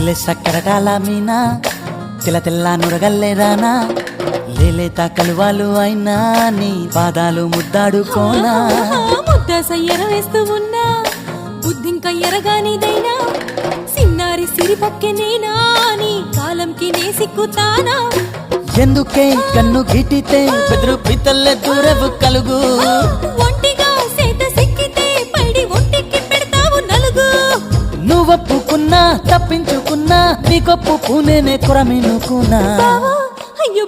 నీళ్ళ సక్కరటాల మీనా తెల్ల తెల్ల నురగల్లే రానా లేలేత కలువాలు అయినా నీ పాదాలు ముద్దాడుకోనా ముద్ద సయ్యర వేస్తూ ఉన్నా బుద్ధింక ఎరగానిదైనా సిన్నారి సిరిపక్కె నేనా నీ కాలంకి నే సిక్కుతానా ఎందుకే కన్ను గిటితే బెదురు పితల్లే దూరవు కలుగు ఒంటిగా సేత సిక్కితే పైడి ఒంటికి పెడతావు నలుగు నువ్వొప్పుకున్నా తప్పించుకున్నా నీకొప్పు పూనేనే కురమినుకున్నా అయ్యో